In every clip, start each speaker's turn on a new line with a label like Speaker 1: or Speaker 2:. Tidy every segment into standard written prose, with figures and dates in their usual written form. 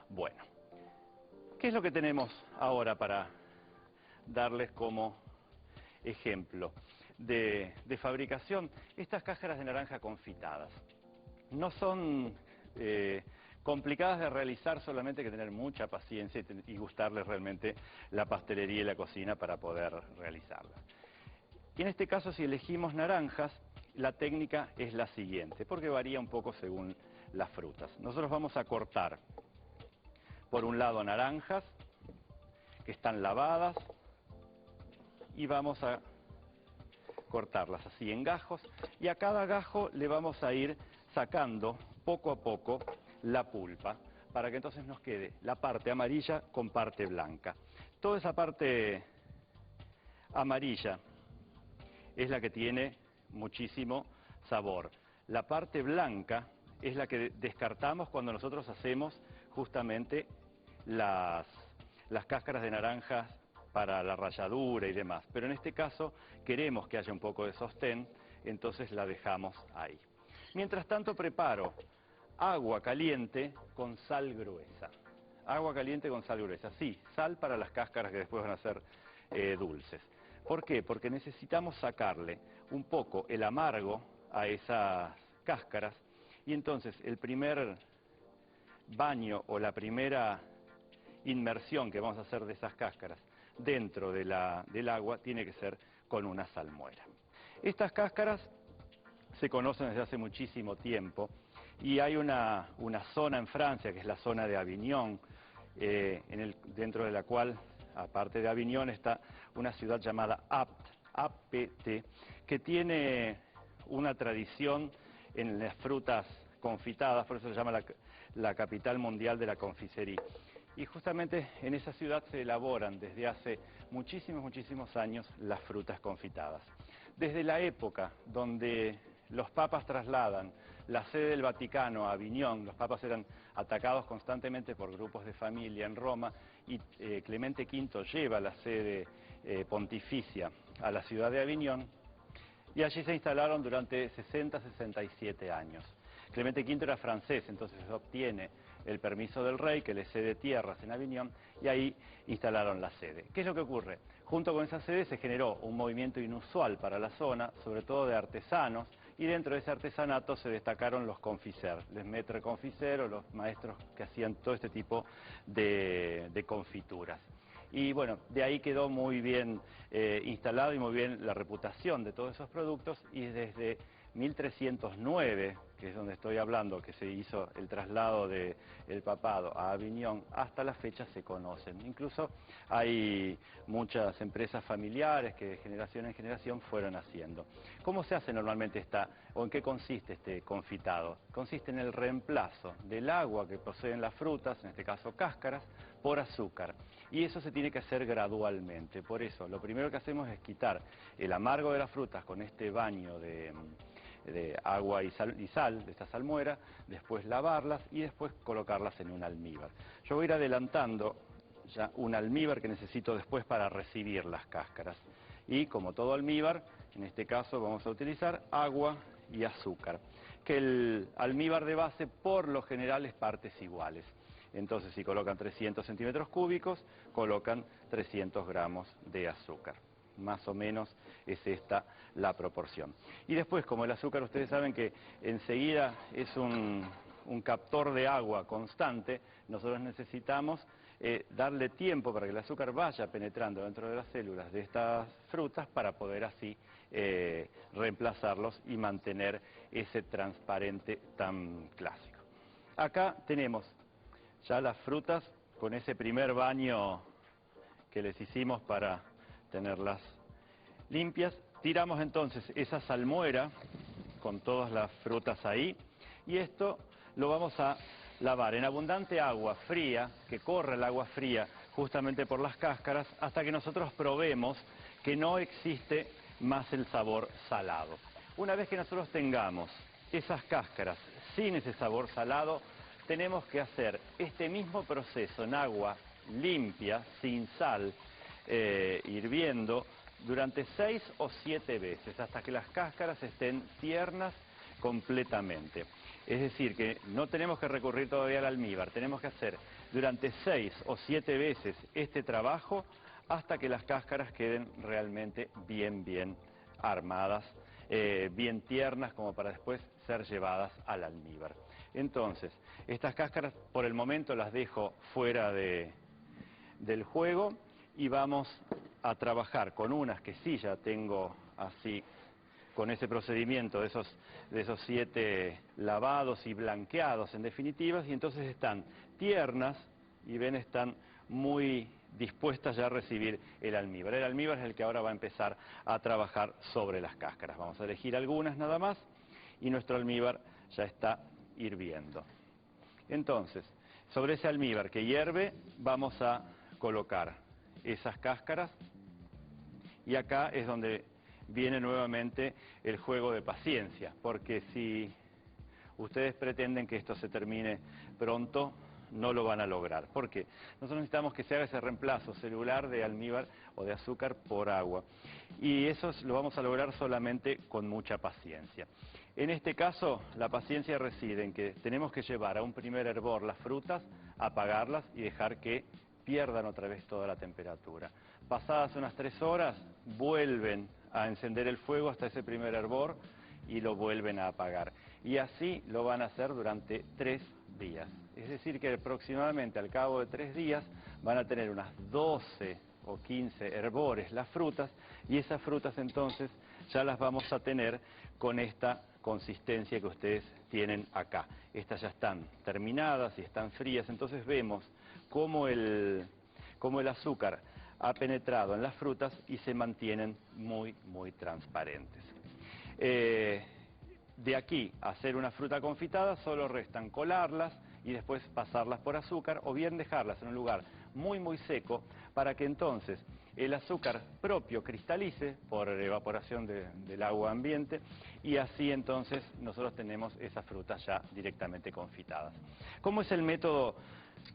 Speaker 1: Bueno, ¿qué es lo que tenemos ahora para darles como ejemplo de fabricación? Estas cáscaras de naranja confitadas. No son complicadas de realizar, solamente hay que tener mucha paciencia y gustarles realmente la pastelería y la cocina para poder realizarlas. Y en este caso, si elegimos naranjas, la técnica es la siguiente, porque varía un poco según las frutas. Nosotros vamos a cortar, por un lado, naranjas que están lavadas y vamos a cortarlas así en gajos, y a cada gajo le vamos a ir sacando poco a poco la pulpa, para que entonces nos quede la parte amarilla con parte blanca. Toda esa parte amarilla es la que tiene muchísimo sabor. La parte blanca es la que descartamos cuando nosotros hacemos justamente las cáscaras de naranjas para la ralladura y demás. Pero en este caso queremos que haya un poco de sostén, entonces la dejamos ahí. Mientras tanto preparo agua caliente con sal gruesa. Agua caliente con sal gruesa. Sí, sal para las cáscaras que después van a ser dulces. ¿Por qué? Porque necesitamos sacarle un poco el amargo a esas cáscaras, y entonces el primer baño o la primera inmersión que vamos a hacer de esas cáscaras dentro de del agua tiene que ser con una salmuera. Estas cáscaras se conocen desde hace muchísimo tiempo y hay una zona en Francia, que es la zona de Avignon, dentro de la cual, aparte de Avignon, está una ciudad llamada Apt, A-P-T, que tiene una tradición en las frutas confitadas, por eso se llama la capital mundial de la confisería. Y justamente en esa ciudad se elaboran desde hace muchísimos años las frutas confitadas. Desde la época donde los papas trasladan la sede del Vaticano a Avignon, los papas eran atacados constantemente por grupos de familia en Roma, y Clemente V lleva la sede pontificia a la ciudad de Avignon, y allí se instalaron durante 67 años. Clemente V era francés, entonces obtiene el permiso del rey, que le cede tierras en Avignon, y ahí instalaron la sede. ¿Qué es lo que ocurre? Junto con esa sede se generó un movimiento inusual para la zona, sobre todo de artesanos, y dentro de ese artesanato se destacaron los confiseurs, les maîtres confiseurs, o los maestros que hacían todo este tipo de confituras. Y bueno, de ahí quedó muy bien instalado y muy bien la reputación de todos esos productos, y desde 1309, que es donde estoy hablando, que se hizo el traslado del papado a Avignon, hasta la fecha se conocen. Incluso hay muchas empresas familiares que de generación en generación fueron haciendo. ¿Cómo se hace normalmente o en qué consiste este confitado? Consiste en el reemplazo del agua que poseen las frutas, en este caso cáscaras, por azúcar. Y eso se tiene que hacer gradualmente. Por eso, lo primero que hacemos es quitar el amargo de las frutas con este baño de agua y sal, de esta salmuera, después lavarlas y después colocarlas en un almíbar. Yo voy a ir adelantando ya un almíbar que necesito después para recibir las cáscaras. Y como todo almíbar, en este caso vamos a utilizar agua y azúcar, que el almíbar de base por lo general es partes iguales. Entonces, si colocan 300 centímetros cúbicos, colocan 300 gramos de azúcar. Más o menos es esta la proporción. Y después, como el azúcar, ustedes saben que enseguida es un captor de agua constante, nosotros necesitamos darle tiempo para que el azúcar vaya penetrando dentro de las células de estas frutas para poder así reemplazarlos y mantener ese transparente tan clásico. Acá tenemos ya las frutas con ese primer baño que les hicimos para tenerlas limpias. Tiramos entonces esa salmuera con todas las frutas ahí, y esto lo vamos a lavar en abundante agua fría, que corra el agua fría justamente por las cáscaras, hasta que nosotros probemos que no existe más el sabor salado. Una vez que nosotros tengamos esas cáscaras sin ese sabor salado, tenemos que hacer este mismo proceso en agua limpia, sin sal, hirviendo durante 6 o 7 veces, hasta que las cáscaras estén tiernas completamente. Es decir, que no tenemos que recurrir todavía al almíbar, tenemos que hacer durante 6 o 7 veces este trabajo hasta que las cáscaras queden realmente bien armadas, bien tiernas como para después ser llevadas al almíbar. Entonces, estas cáscaras por el momento las dejo fuera del juego y vamos a trabajar con unas que sí ya tengo así, con ese procedimiento de esos 7 lavados y blanqueados en definitiva, y entonces están tiernas y ven, están muy dispuestas ya a recibir el almíbar. El almíbar es el que ahora va a empezar a trabajar sobre las cáscaras. Vamos a elegir algunas nada más y nuestro almíbar ya está hirviendo. Entonces, sobre ese almíbar que hierve vamos a colocar esas cáscaras y acá es donde viene nuevamente el juego de paciencia, porque si ustedes pretenden que esto se termine pronto, no lo van a lograr. ¿Por qué? Nosotros necesitamos que se haga ese reemplazo celular de almíbar o de azúcar por agua. Y eso lo vamos a lograr solamente con mucha paciencia. En este caso, la paciencia reside en que tenemos que llevar a un primer hervor las frutas, apagarlas y dejar que pierdan otra vez toda la temperatura. Pasadas unas 3 horas, vuelven a encender el fuego hasta ese primer hervor y lo vuelven a apagar. Y así lo van a hacer durante 3 días. Es decir que aproximadamente al cabo de 3 días van a tener unas 12 o 15 hervores las frutas y esas frutas entonces ya las vamos a tener con esta consistencia que ustedes tienen acá. Estas ya están terminadas y están frías, entonces vemos cómo el azúcar ha penetrado en las frutas y se mantienen muy transparentes. De aquí a hacer una fruta confitada solo restan colarlas y después pasarlas por azúcar o bien dejarlas en un lugar muy seco para que entonces el azúcar propio cristalice por evaporación del agua ambiente y así entonces nosotros tenemos esas frutas ya directamente confitadas. ¿Cómo es el método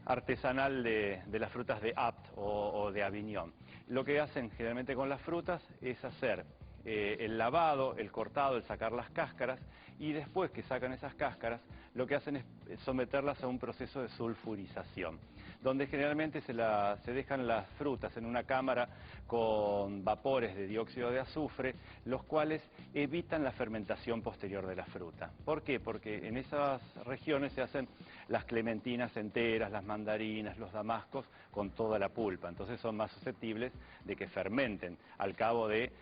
Speaker 1: artesanal de las frutas de Apt o de Avignon? Lo que hacen generalmente con las frutas es hacer el lavado, el cortado, el sacar las cáscaras y después que sacan esas cáscaras lo que hacen es someterlas a un proceso de sulfurización, donde generalmente se dejan las frutas en una cámara con vapores de dióxido de azufre, los cuales evitan la fermentación posterior de la fruta. ¿Por qué? Porque en esas regiones se hacen las clementinas enteras, las mandarinas, los damascos con toda la pulpa, entonces son más susceptibles de que fermenten al cabo de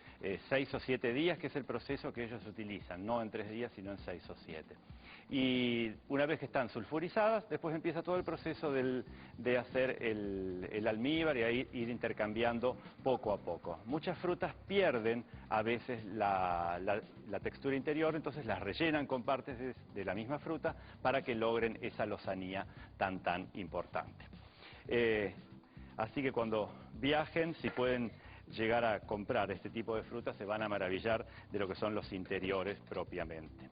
Speaker 1: 6 o 7 días, que es el proceso que ellos utilizan, no en 3 días sino en 6 o 7. Y una vez que están sulfurizadas, después empieza todo el proceso de hacer el almíbar y ahí ir intercambiando poco a poco. Muchas frutas pierden a veces la textura interior, entonces las rellenan con partes de la misma fruta para que logren esa lozanía tan importante. Así que cuando viajen, si pueden llegar a comprar este tipo de frutas, se van a maravillar de lo que son los interiores propiamente.